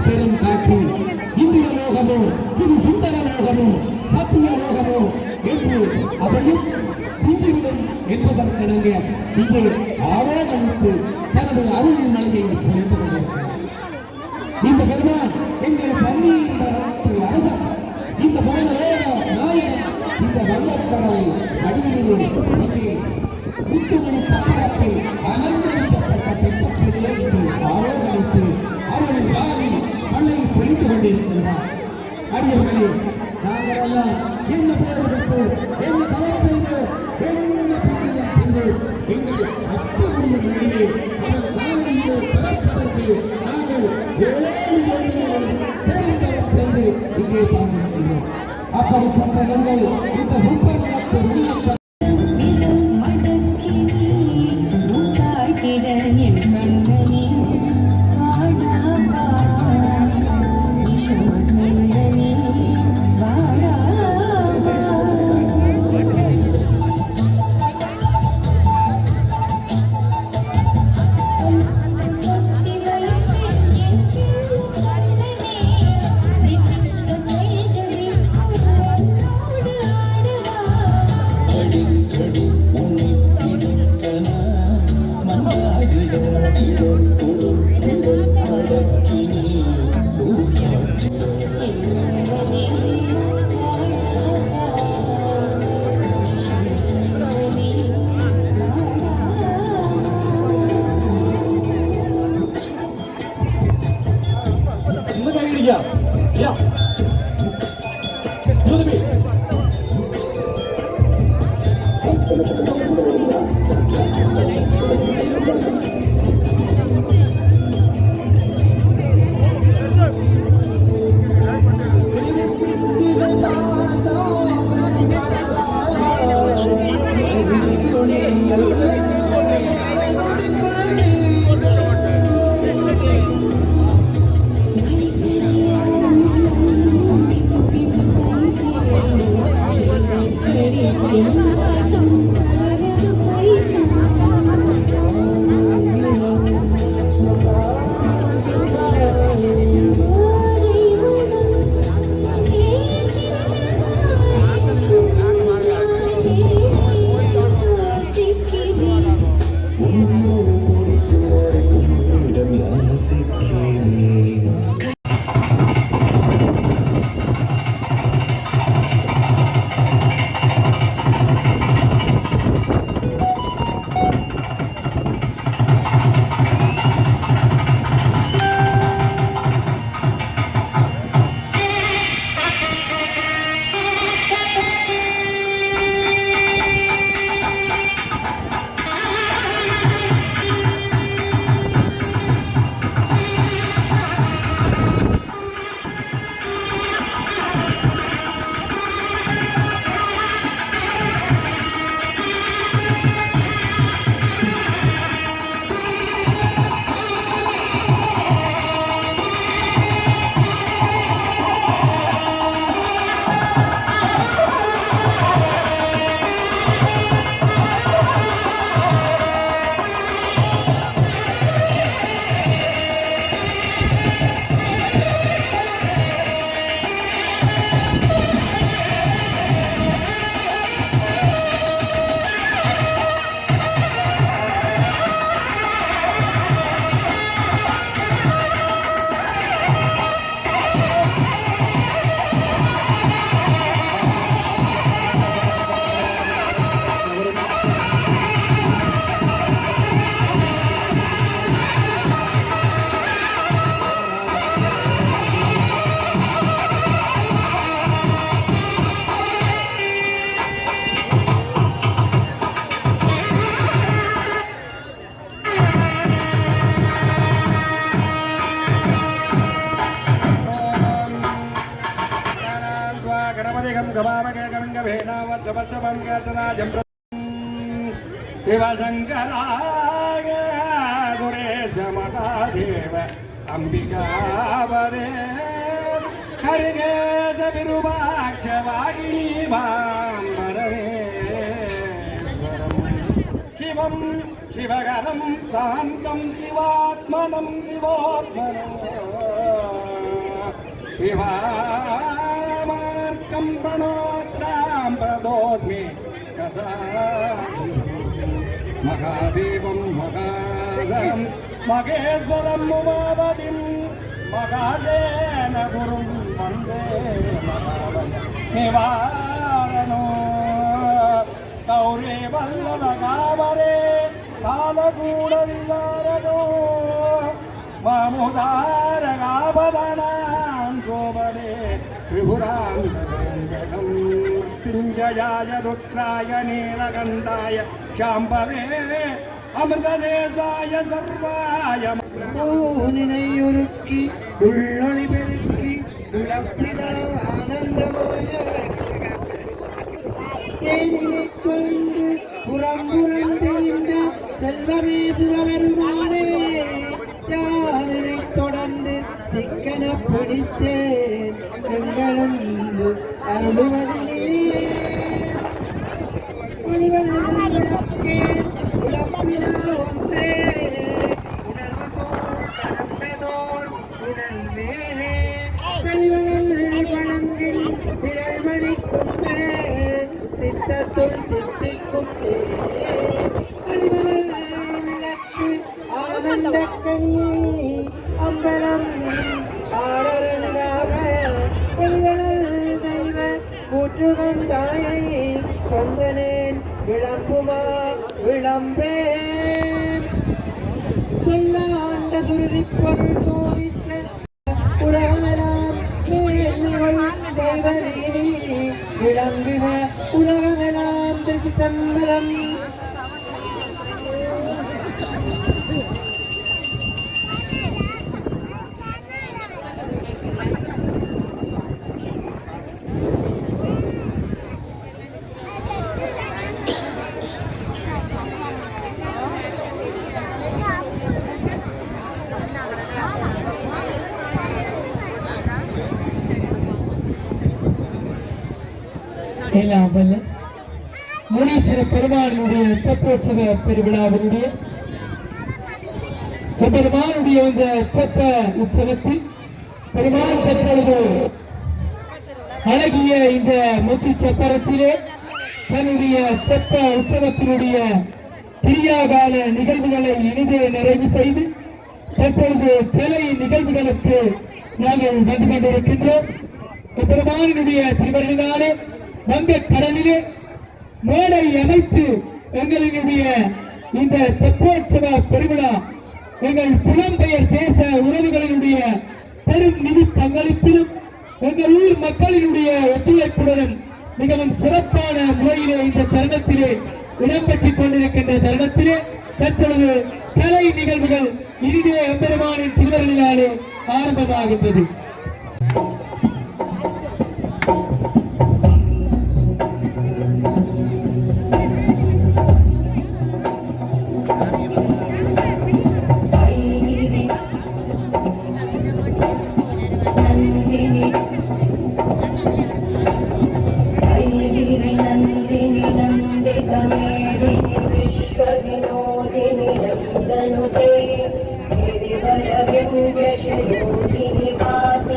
பெரும் காட்சி இந்திய லோகமோ இது சுந்தர லோகமோ சத்திய லோகமோ என்று அதையும் புரிந்துவிடும் என்பதற்கிணங்க இங்கே ஆரோகணித்து தனது அருள் மலையை பொழிந்து கொண்டிருக்கிறார். இந்த பெருமான் எங்கள் பள்ளியின் அரசன், இந்த மனிதலோக நாயகன், இந்த வல்லக்கடலை அடியிலே இங்கே முத்துமணி பக்கத்தில் அலங்கரிக்கப்பட்ட பெண்மக்களே என்று ஆரோகணித்து அவள் வாரி மழை பொழிந்து கொண்டிருக்கிறார். அடியவர்களே, நாங்கள் எல்லாம் என்ன போருக்கு என்ன தவம் செய்து என்ன புண்ணியம் செய்து எங்கள் அப்பனுடைய மொழியை அவன் காலையிலே பிறப்பதற்கு நாங்கள் பெருந்தவம் செய்து இங்கே பார்க்கிறோம். அப்படிப்பட்ட எங்கள் இந்த சுப்பரத்து விண்ணப்ப शिवशङ्कराय सुरेश महादेव अम्बिकापदे हरिकेश विरूपाक्ष वागिनी शिवं शिवगणं शान्तं शिवात्मनं शिवोत्मनं शिवामार्कं प्रणोत्रां प्रदोस्मि सदा महादेवं महागणं महेश्वरं उमापतिं महादेन गुरुं वन्दे निवारणो गौरे वल्लभ कामरे कालकूटविदारणो मामुदारकापदनां गोपदे त्रिपुरान्तरङ्गकं मृत्युञ्जयाय रुद्राय नीलकण्ठाय शाम्भवे अमृतदेशाय सर्वाय நினையுருக்கி உள்ளொளி பெருக்கி உலப்பிட ஆனந்தமாய தேனினை சொந்து புறம்புறந்து செல்வமே சிவபெருமானே யானை தொடர்ந்து சிக்கன பிடித்தேன் எங்களும் அருள்வதிலே உலப்பிலா ஒன்றே சித்தத்துள் சித்திக்கும் ஆனந்த கண்ணி அம்பலம் ஆரரங்காக தெய்வ கூற்றுவன் தாயை கொந்தனேன் விளம்புமா விளம்பே சொல்ல ஆண்ட சுருதி பொருள் சோதித்த உலகமெல்லாம் மேன்மைகள் தெய்வ நீதி விளங்குக உலகமெல்லாம் திருச்சிற்றம்பலம் இல்லாமல் முனீஸ்வர பெருமானுடைய தெப்போற்சவ பெருவிழாவினுடைய பெருமானுடைய இந்த தெப்ப உற்சவத்தில் பெருமான் தற்பொழுது அழகிய இந்த முத்து சப்பரத்திலே தன்னுடைய தெப்ப உற்சவத்தினுடைய கிரியாகால நிகழ்வுகளை இனிதே நிறைவு செய்து தற்பொழுது கலை நிகழ்வுகளுக்கு நாங்கள் வந்து கொண்டிருக்கின்றோம். பெருமானுடைய திருவருளினாலே வங்க கடலிலே மேடை அமைத்து எங்களுடைய இந்த தெப்போற்சவ பெருவிழா எங்கள் புலம்பெயர் தேச உறவுகளினுடைய பெரும் நிதி பங்களிப்பிலும் எங்கள் ஊர் மக்களினுடைய ஒத்துழைப்புடனும் மிகவும் சிறப்பான முறையிலே இந்த தருணத்திலே இடம்பெற்றுக் கொண்டிருக்கின்ற தருணத்திலே தற்பொழுது கலை நிகழ்வுகள் இனிதே எம்பெருமானின் திருவருளினாலே ஆரம்பமாகின்றது.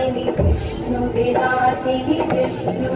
विष्णु विलासिनी विष्णु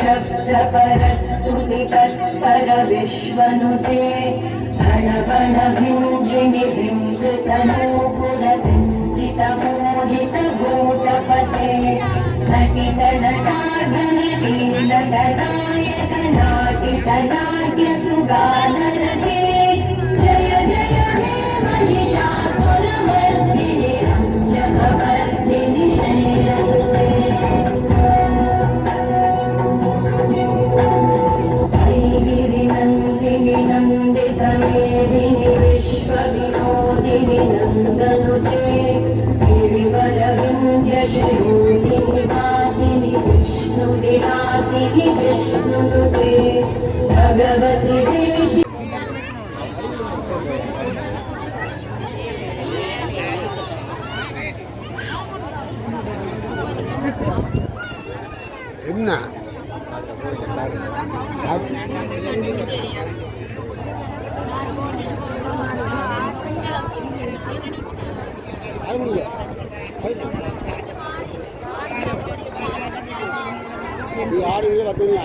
शब्द परस्तुति तत्पर विश्वनुते घन घन भिञ्जिनि भिङ्कृतनूपुर सिञ्चित मोहित भूतपते नटित नटार्धनटीनटनायक नाटित नाट्य सुगानरते जय जय हे महिषासुरमर्दिनि रम्यकवर्दिनि शैलसुते गिरिनन्दिनि नन्दितमेदिनि विश्वविनोदिनि नन्दनुते गिरिवरविन्द्यशिरोधिनि वासिनि विष्णुविलासिनि विष्णुनुते भगवति देशि என்ன யாரு பார்த்தீங்க